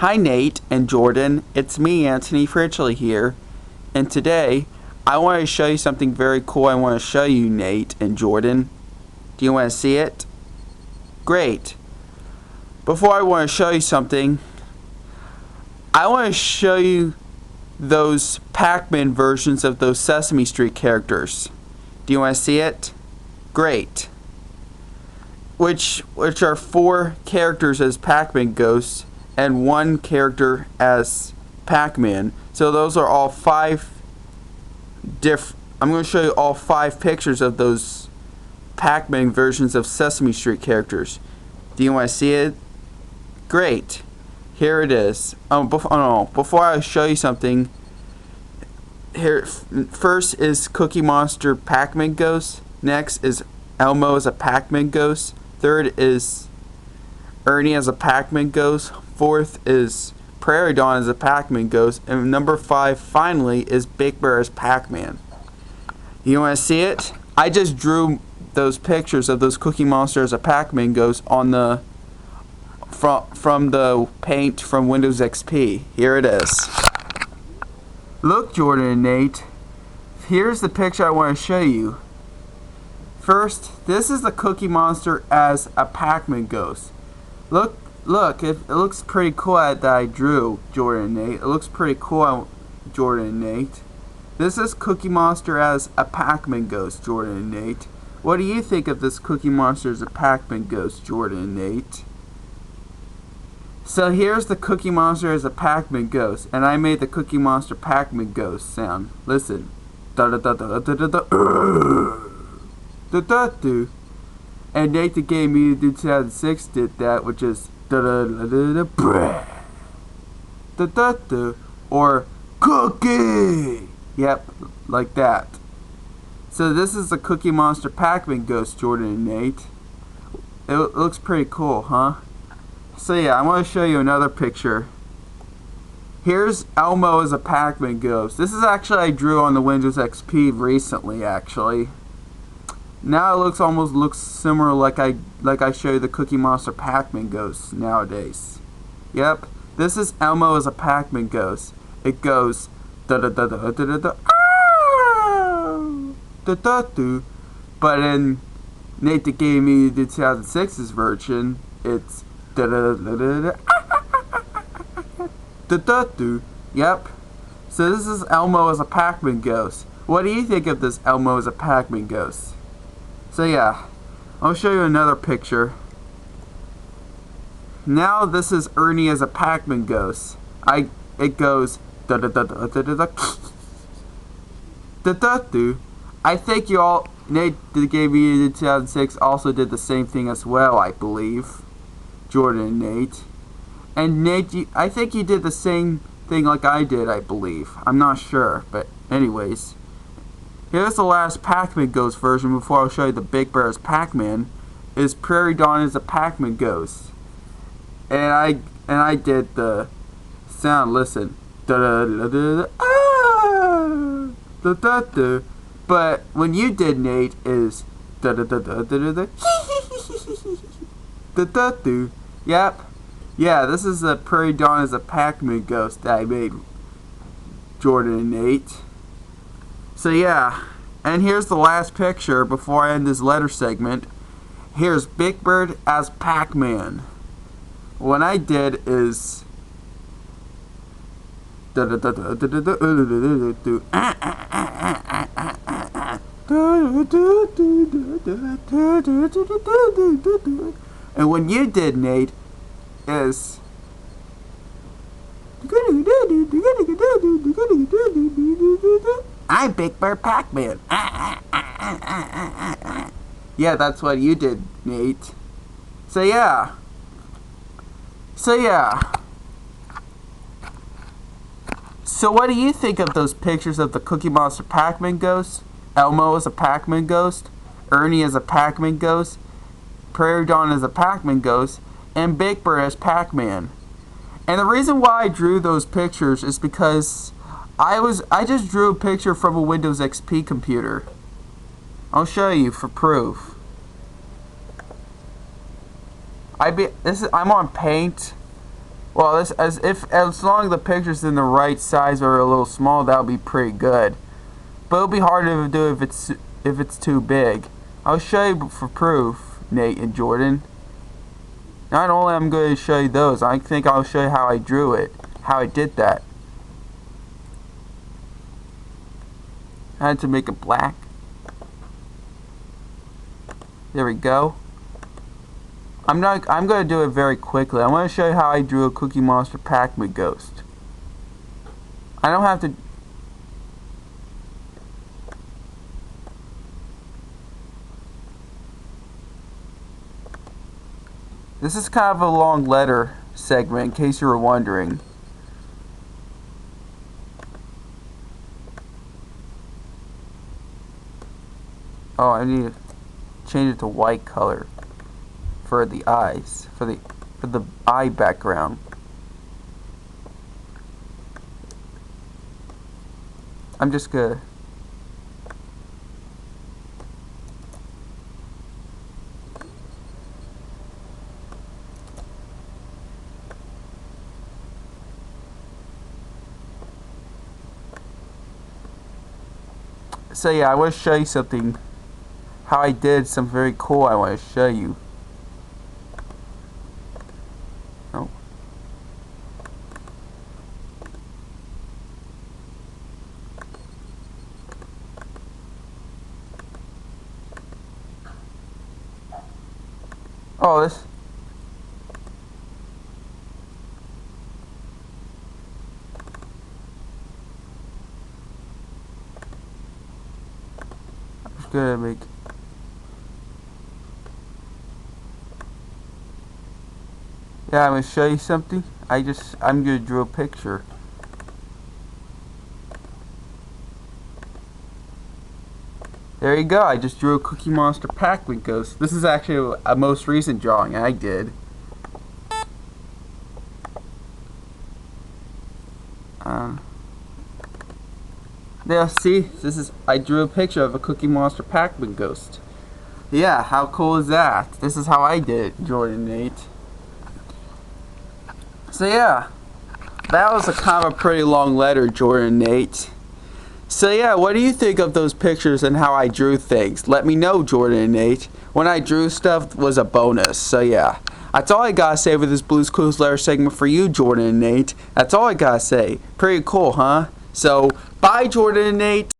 Hi Nate and Jordan, it's me Anthony Fritchley here, and today I want to show you something very cool. I want to show you Nate and Jordan. Do you want to see it? Great. Before I want to show you something, I want to show you those Pac-Man versions of those Sesame Street characters. Do you want to see it? Great. Which are 4 characters as Pac-Man ghosts and 1 character as Pac-Man. So those are all 5 I'm going to show you all 5 pictures of those Pac-Man versions of Sesame Street characters. Do you want to see it? Great. Here it is. Before I show you something, here first is Cookie Monster Pac-Man ghost. Next is Elmo as a Pac-Man ghost. Third is Ernie as a Pac-Man ghost. Fourth is Prairie Dawn as a Pac-Man ghost. And number 5, finally, is Big Bear as Pac-Man. You want to see it? I just drew those pictures of those Cookie Monster as a Pac-Man ghost on the from the paint from Windows XP. Here it is. Look, Jordan and Nate. Here's the picture I want to show you. First, this is the Cookie Monster as a Pac-Man ghost. Look, it looks pretty cool that I drew, Jordan and Nate. It looks pretty cool, Jordan and Nate. This is Cookie Monster as a Pac-Man ghost, Jordan and Nate. What do you think of this Cookie Monster as a Pac-Man ghost, Jordan and Nate? So here's the Cookie Monster as a Pac-Man ghost, and I made the Cookie Monster Pac-Man ghost sound. Listen. Da da da da da da da. Da da da. And Nate the Game Media 2006 did that, which is da da da da da da da da, or cookie. Yep, like that. So this is the Cookie Monster Pac-Man ghost, Jordan and Nate. It looks pretty cool, huh? So yeah, I want to show you another picture. Here's Elmo as a Pac-Man ghost. This is actually I drew on the Windows XP recently, actually. Now it almost looks similar like I show you the Cookie Monster Pac-Man ghosts nowadays. Yep, this is Elmo as a Pac-Man ghost. It goes da da da da da da da da da da. But in Nate the Game Media 2006's version, it's da da da da da da da da. Yep. So this is Elmo as a Pac-Man ghost. What do you think of this Elmo as a Pac-Man ghost? So yeah, I'll show you another picture. Now this is Ernie as a Pac-Man ghost. It goes da da da da da da da da da da. I think you all, Nate the Game Media 2006 also did the same thing as well, I believe. Jordan and Nate. And Nate, I think you did the same thing like I did, I believe. I'm not sure, but anyways. Here's the last Pac-Man ghost version before I'll show you the Big Bear as Pac-Man. Is Prairie Dawn as a Pac-Man ghost. And I did the sound, listen. Da da da da da da da da. But when you did, Nate, is da da da da da da da da da da. Yep. Yeah, this is the Prairie Dawn as a Pac-Man ghost that I made, Jordan and Nate. So yeah, and here's the last picture before I end this letter segment. Here's Big Bird as Pac-Man. What I did is and when you did, Nate, is I'm Big Bear Pac-Man. Yeah, that's what you did, Nate. So yeah. So what do you think of those pictures of the Cookie Monster Pac-Man ghost? Elmo as a Pac-Man ghost? Ernie as a Pac-Man ghost? Prairie Dawn as a Pac-Man ghost? And Big Bear as Pac-Man? And the reason why I drew those pictures is because I just drew a picture from a Windows XP computer. I'll show you for proof. I'm on Paint Well, as long as the picture's in the right size or a little small, that'll be pretty good. But it'll be hard to do if it's too big. I'll show you for proof, Nate and Jordan. Not only I'm going to show you those, I think I'll show you how I drew it, how I did that. I had to make it black. There we go. I'm going to do it very quickly. I want to show you how I drew a Cookie Monster Pac-Man ghost. I don't have to. This is kind of a long letter segment, in case you were wondering. Oh, I need to change it to white color for the eyes, for the eye background. I'm just gonna so yeah, I want to show you something, how I did something very cool I want to show you. Oh. Oh, this. I'm just gonna make. Yeah, I'm gonna show you something. I'm gonna draw a picture. There you go. I just drew a Cookie Monster Pac-Man ghost. This is actually a most recent drawing I did. Yeah, see, I drew a picture of a Cookie Monster Pac-Man ghost. Yeah, how cool is that? This is how I did it, Jordan and Nate. So yeah, that was a kind of a pretty long letter, Jordan and Nate. So yeah, what do you think of those pictures and how I drew things? Let me know, Jordan and Nate. When I drew stuff was a bonus. So yeah, that's all I gotta say with this Blue's Clues letter segment for you, Jordan and Nate. That's all I gotta say. Pretty cool, huh? So bye, Jordan and Nate.